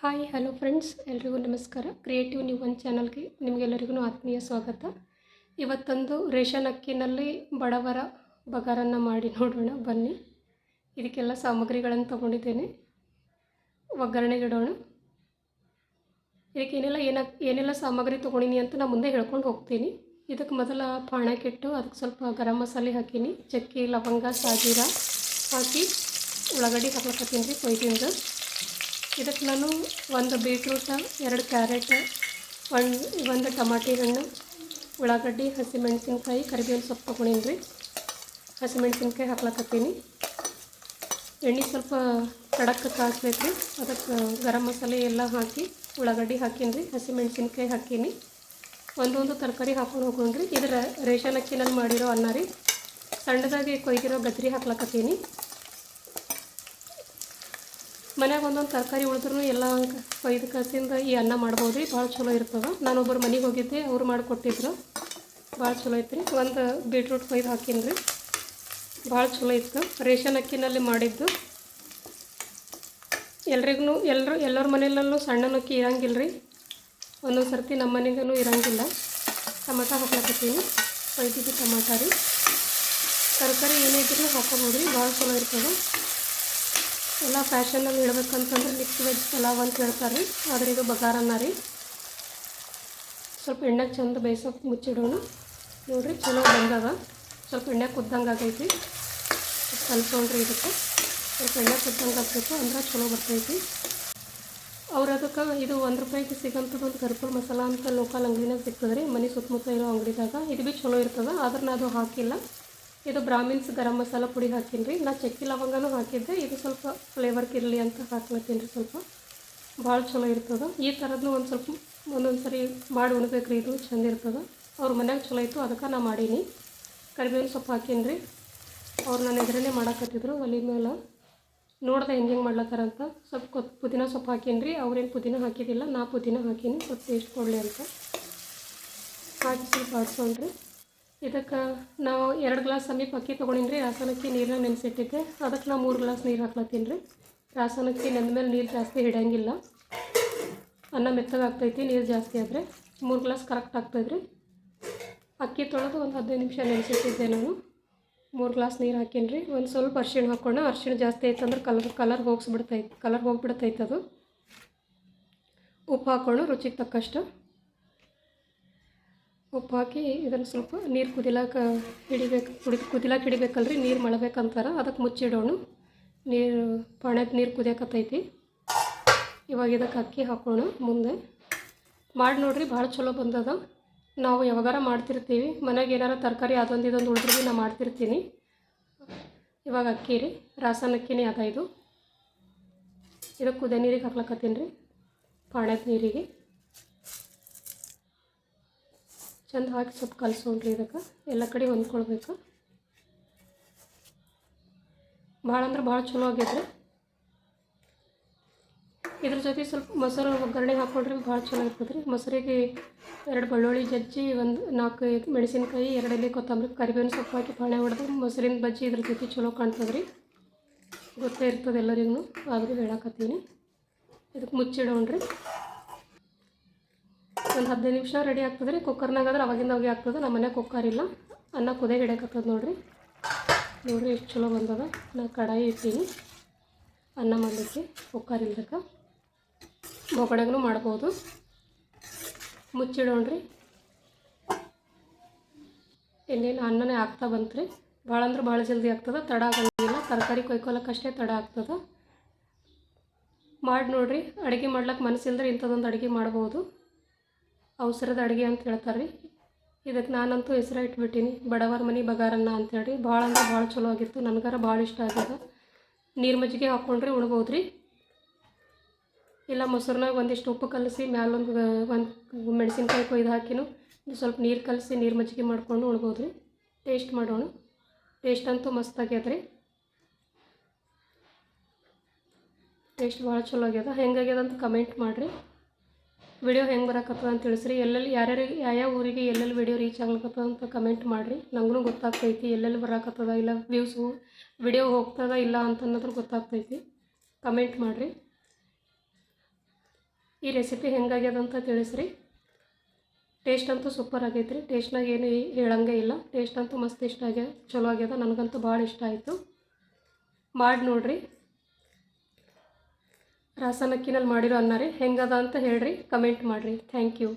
Hi hello friends, ಎಲ್ರಿಗೂ ನಮಸ್ಕಾರ. Creative new one ಚಾನಲ್ಗೆ ನಿಮಗೆಲ್ಲರಿಗೂ ಆತ್ಮೀಯ ಸ್ವಾಗತ. ಇವತ್ತೊಂದು ರೇಷನ್ ಅಕ್ಕಿನಲ್ಲಿ ಬಡವರ ಬಗಾರನ್ನು ಮಾಡಿ ನೋಡೋಣ ಬನ್ನಿ. ಇದಕ್ಕೆಲ್ಲ ಸಾಮಗ್ರಿಗಳನ್ನು ತೊಗೊಂಡಿದ್ದೇನೆ. ಒಗ್ಗರಣೆಗಿಡೋಣ. ಇದಕ್ಕೆ ಏನೆಲ್ಲ ಸಾಮಗ್ರಿ ತೊಗೊಂಡಿನಿ ಅಂತ ನಾನು ಮುಂದೆ ಹೇಳ್ಕೊಂಡು ಹೋಗ್ತೀನಿ. ಇದಕ್ಕೆ ಮೊದಲ ಪಾಣಕ್ಕಿಟ್ಟು ಅದಕ್ಕೆ ಸ್ವಲ್ಪ ಗರಂ ಮಸಾಲೆ ಹಾಕೀನಿ. ಚಕ್ಕೆ, ಲವಂಗ, ಸಾಜೀರ ಹಾಕಿ ಉಳ್ಳಾಗಡ್ಡಿ ಹಾಕ್ಲಕತ್ತೀನಿ ರೀ ಕೊಯ್ದಿಂದ. ಇದಕ್ಕೆ ನಾನು ಒಂದು ಬೀಟ್ರೂಟ, 2 ಕ್ಯಾರೆಟ್, ಒಂದು ಟಮಾಟಿ ಹಣ್ಣು, ಉಳ್ಳಾಗಡ್ಡಿ, ಹಸಿಮೆಣಸಿನ್ಕಾಯಿ, ಕರಿಬೇವಿನ ಸೊಪ್ಪು ತೊಗೊಂಡೀನಿ ರೀ. ಹಸಿಮೆಣಸಿನ್ಕಾಯಿ ಹಾಕ್ಲಕತ್ತೀನಿ. ಎಣ್ಣೆ ಸ್ವಲ್ಪ ಕಡಕ್ಕೆ ಕಾಯಿಸ್ಬೇಕು ರೀ. ಅದಕ್ಕೆ ಗರಂ ಮಸಾಲೆ ಎಲ್ಲ ಹಾಕಿ ಉಳ್ಳಾಗಡ್ಡಿ ಹಾಕೀನಿ ರೀ, ಹಸಿಮೆಣಸಿನ್ಕಾಯಿ ಹಾಕೀನಿ. ಒಂದೊಂದು ತರಕಾರಿ ಹಾಕೊಂಡು ಹೋಗೋಣ್ರಿ. ಇದರ ರೇಷನ್ ಅಕ್ಕಿನಲ್ಲಿ ಮಾಡಿರೋ ಅನ್ನ ರೀ. ಸಣ್ಣದಾಗಿ ಕೊಯ್ದಿರೋ ಗಜ್ರಿ ಹಾಕ್ಲಕತ್ತೀನಿ. ಮನ್ಯಾಗ ಒಂದೊಂದು ತರಕಾರಿ ಉಳಿದ್ರೂ ಎಲ್ಲ ಕೊಯ್ದು ಕಸಿಂದ ಈ ಅನ್ನ ಮಾಡ್ಬೋದು ರೀ. ಭಾಳ ಚಲೋ ಇರ್ತದೆ. ನಾನೊಬ್ಬರು ಮನೆಗೆ ಹೋಗಿದ್ದೆ, ಅವ್ರು ಮಾಡಿಕೊಟ್ಟಿದ್ರು. ಭಾಳ ಚಲೋ ಐತ್ರಿ. ಒಂದು ಬೀಟ್ರೂಟ್ ಕೊಯ್ದು ಹಾಕೀನಿ ರೀ. ಭಾಳ ಚಲೋ ಇತ್ತು. ರೇಷನ್ ಅಕ್ಕಿನಲ್ಲಿ ಮಾಡಿದ್ದು. ಎಲ್ಲರ ಮನೆಯಲ್ಲೂ ಸಣ್ಣ ಅಕ್ಕಿ ಇರಂಗಿಲ್ಲ ರೀ. ಒಂದೊಂದು ಸರ್ತಿ ನಮ್ಮ ಮನೆಗೂ ಇರಂಗಿಲ್ಲ. ಟಮಾಟ ಹಾಕ್ಲಕತ್ತೀನಿ. ಕೊಯ್ದಿದ್ದು ಟಮಾಟ ರೀ. ತರಕಾರಿ ಏನೇ ಇದ್ರೂ ಹಾಕೋಬೋದು ರೀ. ಭಾಳ ಚಲೋ ಇರ್ತದೆ. ಎಲ್ಲ ಫ್ಯಾಷನಲ್ಲಿ ಹೇಳ್ಬೇಕಂತಂದ್ರೆ ಮಿಕ್ಸ್ ವೆಜ್ ಪಲಾವ್ ಅಂತ ಹೇಳ್ತಾರೆ ರೀ. ಆದರೆ ಇದು ಬಗಾರನ್ನ ರೀ. ಸ್ವಲ್ಪ ಎಣ್ಣೆ ಚಂದ ಬೇಯಿಸೋಕೆ ಮುಚ್ಚಿಡೋಣ. ನೋಡಿರಿ, ಚಲೋ ಬಂದದ. ಸ್ವಲ್ಪ ಎಣ್ಣೆ ಕುದ್ದಂಗೆ ಆಗೈತಿ. ಕಲ್ಸೋಣ್ರಿ. ಇದಕ್ಕೆ ಸ್ವಲ್ಪ ಎಣ್ಣೆ ಕುದ್ದಂಗೆ ಆಗಬೇಕು ಅಂದ್ರೆ ಚಲೋ ಬರ್ತೈತಿ. ಅವ್ರು ಅದಕ್ಕೆ ಇದು ₹1 ಸಿಗೋಂಥದ್ದೊಂದು ಕರ್ಪೂರ ಮಸಾಲ ಅಂತ ಲೋಕಲ್ ಅಂಗಡಿನಾಗ ಸಿಗ್ತದೆ ರೀ. ಮನೆ ಸುತ್ತಮುತ್ತ ಇರೋ ಅಂಗಡಿದಾಗ. ಇದು ಭೀ ಚಲೋ ಇರ್ತದೆ. ಆದ್ರೆ ನಾನು ಅದು ಹಾಕಿಲ್ಲ. ಇದು ಬ್ರಾಹ್ಮಿನ್ಸ್ ಗರಂ ಮಸಾಲ ಪುಡಿ ಹಾಕೀನಿ ರೀ. ನಾನು ಚಕ್ಕೆ ಲವಂಗನೂ ಹಾಕಿದ್ದೆ. ಇದು ಸ್ವಲ್ಪ ಫ್ಲೇವರ್ಗೆ ಇರಲಿ ಅಂತ ಹಾಕ್ಲತ್ತೀನಿ ರೀ. ಸ್ವಲ್ಪ ಭಾಳ ಚಲೋ ಇರ್ತದೆ. ಈ ಥರದ್ದು ಒಂದೊಂದು ಸರಿ ಮಾಡಿ ಉಣ್ಬೇಕು ರೀ. ಇದು ಚಂದ ಇರ್ತದೆ. ಅವ್ರ ಮನ್ಯಾಗ ಚಲೋ ಇತ್ತು, ಅದಕ್ಕೆ ನಾನು ಮಾಡೀನಿ. ಕರಿಬೇವಿನ ಸೊಪ್ಪು ಹಾಕೀನಿ ರೀ. ಅವ್ರು ನನ್ನ ಎದುರೇ ಮಾಡಾಕತ್ತಿದ್ರು ಒಲೆ ಮೇಲೆ. ನೋಡ್ದೆ ಹೆಂಗೆ ಮಾಡ್ಲತ್ತಾರಂತ. ಸ್ವಲ್ಪ ಪುದೀನ ಸೊಪ್ಪು ಹಾಕೀನಿ ರೀ. ಅವ್ರೇನು ಪುದೀನ ಹಾಕಿದ್ದಿಲ್ಲ, ನಾ ಪುದೀನ ಹಾಕೀನಿ ಸ್ವಲ್ಪ ಟೇಸ್ಟ್ ಕೊಡಲಿ ಅಂತ. ಹಾಕಿ ಸ್ವಲ್ಪ ಆಡ್ಸೋಣ್ರಿ. ಇದಕ್ಕೆ ನಾವು 2 ಗ್ಲಾಸ್ ಸಮೀಪ ಅಕ್ಕಿ ತೊಗೊಂಡಿನಿ ರೀ. ರಾಸನಕ್ಕಿ ನೀರನ್ನ ನೆನೆಸಿಟ್ಟಿದ್ದೆ. ಅದಕ್ಕೆ ನಾವು 3 ಗ್ಲಾಸ್ ನೀರು ಹಾಕ್ಲತ್ತೀನಿ ರೀ. ರಾಸನಕ್ಕಿ ನೆಂದಮೇಲೆ ನೀರು ಜಾಸ್ತಿ ಹಿಡಿಯಂಗಿಲ್ಲ. ಅನ್ನ ಮೆತ್ತಗಾಗ್ತೈತಿ ನೀರು ಜಾಸ್ತಿ ಆದರೆ. 3 ಗ್ಲಾಸ್ ಕರೆಕ್ಟ್ ಆಗ್ತೈತೆ ರೀ. ಅಕ್ಕಿ ತೊಳೆದು ಒಂದು 15 ನಿಮಿಷ ನೆನೆಸಿಟ್ಟಿದ್ದೆ ನಾನು. 3 ಗ್ಲಾಸ್ ನೀರು ಹಾಕೀನಿ ರೀ. ಒಂದು ಸ್ವಲ್ಪ ಅರಿಶಿಣ ಹಾಕೋಣ. ಅರಿಶಿಣ ಜಾಸ್ತಿ ಆಯ್ತಂದ್ರೆ ಕಲರ್ ಹೋಗಿಬಿಡ್ತೈತೆ ಅದು. ಉಪ್ಪು ಹಾಕೋಣ ರುಚಿಗೆ ತಕ್ಕಷ್ಟು. ಉಪ್ಪು ಹಾಕಿ ಇದನ್ನು ಸ್ವಲ್ಪ ನೀರು ಕುದಿಲಾಕ ಹಿಡಿಬೇಕಲ್ರಿ. ನೀರು ಮಳಬೇಕಂತಾರೆ. ಅದಕ್ಕೆ ಮುಚ್ಚಿಡೋಣ. ನೀರು ಕುದಿಯಕತ್ತೈತಿ. ಇವಾಗ ಇದಕ್ಕೆ ಅಕ್ಕಿ ಹಾಕೋಣ. ಮುಂದೆ ಮಾಡಿ ನೋಡಿರಿ, ಭಾಳ ಚಲೋ ಬಂದದ. ನಾವು ಯಾವಾಗಾರ ಮಾಡ್ತಿರ್ತೀವಿ ಮನೆಗೆ. ಏನಾರ ತರಕಾರಿ ಅದೊಂದು ಇದೊಂದು ಉಳಿದ್ರೂ ನಾನು ಮಾಡ್ತಿರ್ತೀನಿ. ಇವಾಗ ಅಕ್ಕಿ ರೀ, ರಾಸನ ಅಕ್ಕಿನೇ ಅದ ಇದು. ಇದಕ್ಕೆ ಕುದಿಯೋ ನೀರಿಗೆ ಹಾಕ್ಲಕತ್ತೀನಿ ರೀ. ಪಾಣ್ಯದ ನೀರಿಗೆ ಚಂದ ಹಾಕಿ ಸ್ವಲ್ಪ ಕಲಸೋಣ್ರಿ. ಇದಕ್ಕೆ ಎಲ್ಲ ಕಡೆ ಹೊಂದ್ಕೊಳ್ಬೇಕು. ಭಾಳ ಅಂದ್ರೆ ಭಾಳ ಚಲೋ ಆಗೈತ್ರಿ. ಇದ್ರ ಜೊತೆ ಸ್ವಲ್ಪ ಮೊಸರು ಒಗ್ಗರಣೆ ಹಾಕ್ಕೊಂಡ್ರೆ ಭಾಳ ಚಲೋ ಇರ್ತದೆ ರೀ. ಮೊಸರಿಗೆ 2 ಬೆಳ್ಳುಳ್ಳಿ ಜಜ್ಜಿ, 4 ಮೆಣಸಿನ್ಕಾಯಿ, 2 ಎಲೆ ಕೊತ್ತಂಬರಿ, ಕರಿಬೇವಿನ ಸೊಪ್ಪು ಹಾಕಿ ಪಾಣೆ ಹೊಡೆದು ಮೊಸರಿನ ಬಜ್ಜಿ ಇದ್ರ ಜೊತೆ ಚಲೋ ಕಾಣ್ತದೆ ರೀ. ಗೊತ್ತೇ ಇರ್ತದೆ ಎಲ್ಲರಿಗೂ, ಆದರೂ ಹೇಳಕತ್ತೀನಿ. ಇದಕ್ಕೆ ಮುಚ್ಚಿಡೋಣ್ರಿ. ಒಂದು 15 ನಿಮಿಷ ರೆಡಿ ಆಗ್ತದೆ ರೀ. ಕುಕ್ಕರ್ನಾಗಾದ್ರೆ ಅವಾಗಿಂದಾಗೆ ಆಗ್ತದೆ. ನಮ್ಮ ಮನೆ ಕುಕ್ಕರ್ ಇಲ್ಲ. ಅನ್ನ ಕುದೇ ಹಿಡಿಯಕತ್ತದ ನೋಡಿರಿ ಎಷ್ಟು ಚಲೋ ಬಂದದ. ನಾನು ಕಡಾಯಿ ಇಟ್ಟೀನಿ ಅನ್ನ ಮಾಡಲಿಕ್ಕೆ. ಕುಕ್ಕರ್ ಇಲ್ದಕ್ಕೆ ಬೊಗಡೆಗೂ ಮಾಡ್ಬೋದು. ಮುಚ್ಚಿಡೋಣ್ರಿ. ಇನ್ನೇನು ಅನ್ನನೇ ಆಗ್ತಾ ಬಂತು ರೀ. ಭಾಳ ಅಂದ್ರೆ ಭಾಳ ಜಲ್ದಿ ಆಗ್ತದೆ. ತಡ ಆಗಂಗಿಲ್ಲ. ತರಕಾರಿ ಕೊಯ್ಕೊಳಕ್ಕಷ್ಟೇ ತಡ ಆಗ್ತದೆ. ಮಾಡಿ ನೋಡಿರಿ. ಅಡುಗೆ ಮಾಡ್ಲಿಕ್ಕೆ ಮನಸ್ಸಿಲ್ದ್ರೆ ಇಂಥದ್ದೊಂದು ಅಡುಗೆ ಮಾಡ್ಬೋದು. ಅವಸರದ ಅಡುಗೆ ಅಂತ ಹೇಳ್ತಾರೆ ರೀ. ಇದಕ್ಕೆ ನಾನಂತೂ ಹೆಸರು ಇಟ್ಬಿಟ್ಟೀನಿ, ಬಡವರ ಮನೆ ಬಗಾರನ್ನ ಅಂತೇಳಿ. ಭಾಳ ಅಂದ್ರೆ ಭಾಳ ಚಲೋ ಆಗಿತ್ತು. ನನಗಾರ ಭಾಳ ಇಷ್ಟ ಆಗ್ಯದ. ನೀರು ಮಜ್ಜಿಗೆ ಹಾಕ್ಕೊಂಡ್ರೆ ಉಣ್ಬೋದು ರೀ. ಇಲ್ಲ ಮೊಸರನಾಗ ಒಂದಿಷ್ಟು ಉಪ್ಪು ಕಲಸಿ ಮ್ಯಾಲೊಂದು ಮೆಣಸಿನ್ಕಾಯಿ ಕೊಯ್ದು ಹಾಕಿನೂ ಸ್ವಲ್ಪ ನೀರು ಕಲಸಿ ನೀರು ಮಜ್ಜಿಗೆ ಮಾಡ್ಕೊಂಡು ಉಣ್ಬೋದು ರೀ. ಟೇಸ್ಟ್ ಮಾಡೋಣ. ಟೇಸ್ಟ್ ಅಂತೂ ಮಸ್ತ್ ಆಗ್ಯದ ರೀ. ಟೇಸ್ಟ್ ಭಾಳ ಚಲೋ ಆಗ್ಯದ. ಹೆಂಗಾಗ್ಯದ ಅಂತ ಕಮೆಂಟ್ ಮಾಡಿರಿ. ವಿಡಿಯೋ ಹೆಂಗೆ ಬರಕತ್ತದ ಅಂತ ತಿಳಿಸ್ರಿ. ಯಾವ ಊರಿಗೆ ಎಲ್ಲೆಲ್ಲಿ ವಿಡಿಯೋ ರೀಚ್ ಆಗ್ಲಕತ್ತದ ಅಂತ ಕಮೆಂಟ್ ಮಾಡಿರಿ. ನನಗೂ ಗೊತ್ತಾಗ್ತೈತಿ ಎಲ್ಲೆಲ್ಲಿ ಬರಕತ್ತದ, ಇಲ್ಲ ವ್ಯೂಸು ವಿಡಿಯೋ ಹೋಗ್ತದ ಇಲ್ಲ ಅಂತ ಅನ್ನೋದ್ರ ಗೊತ್ತಾಗ್ತೈತಿ. ಕಮೆಂಟ್ ಮಾಡಿರಿ. ಈ ರೆಸಿಪಿ ಹೆಂಗಾಗ್ಯದ ಅಂತ ತಿಳಿಸ್ರಿ. ಟೇಸ್ಟ್ ಅಂತೂ ಸೂಪರ್ ಆಗೈತೆ ರೀ. ಟೇಸ್ಟ್ನಾಗ ಏನು ಹೇಳಂಗೆ ಇಲ್ಲ. ಟೇಸ್ಟ್ ಅಂತೂ ಮಸ್ತ್ ಇಷ್ಟ ಆಗ್ಯದ, ಚಲೋ ಆಗ್ಯದ. ನನಗಂತೂ ಭಾಳ ಇಷ್ಟ ಆಯಿತು. ಮಾಡಿ ನೋಡಿರಿ. ರಾಸನಕ್ಕಿನಲ್ಲಿ ಮಾಡಿರೋ ಅನ್ನ ರೀ. ಹೆಂಗದ ಅಂತ ಹೇಳ್ರಿ, ಕಮೆಂಟ್ ಮಾಡಿರಿ. Thank you.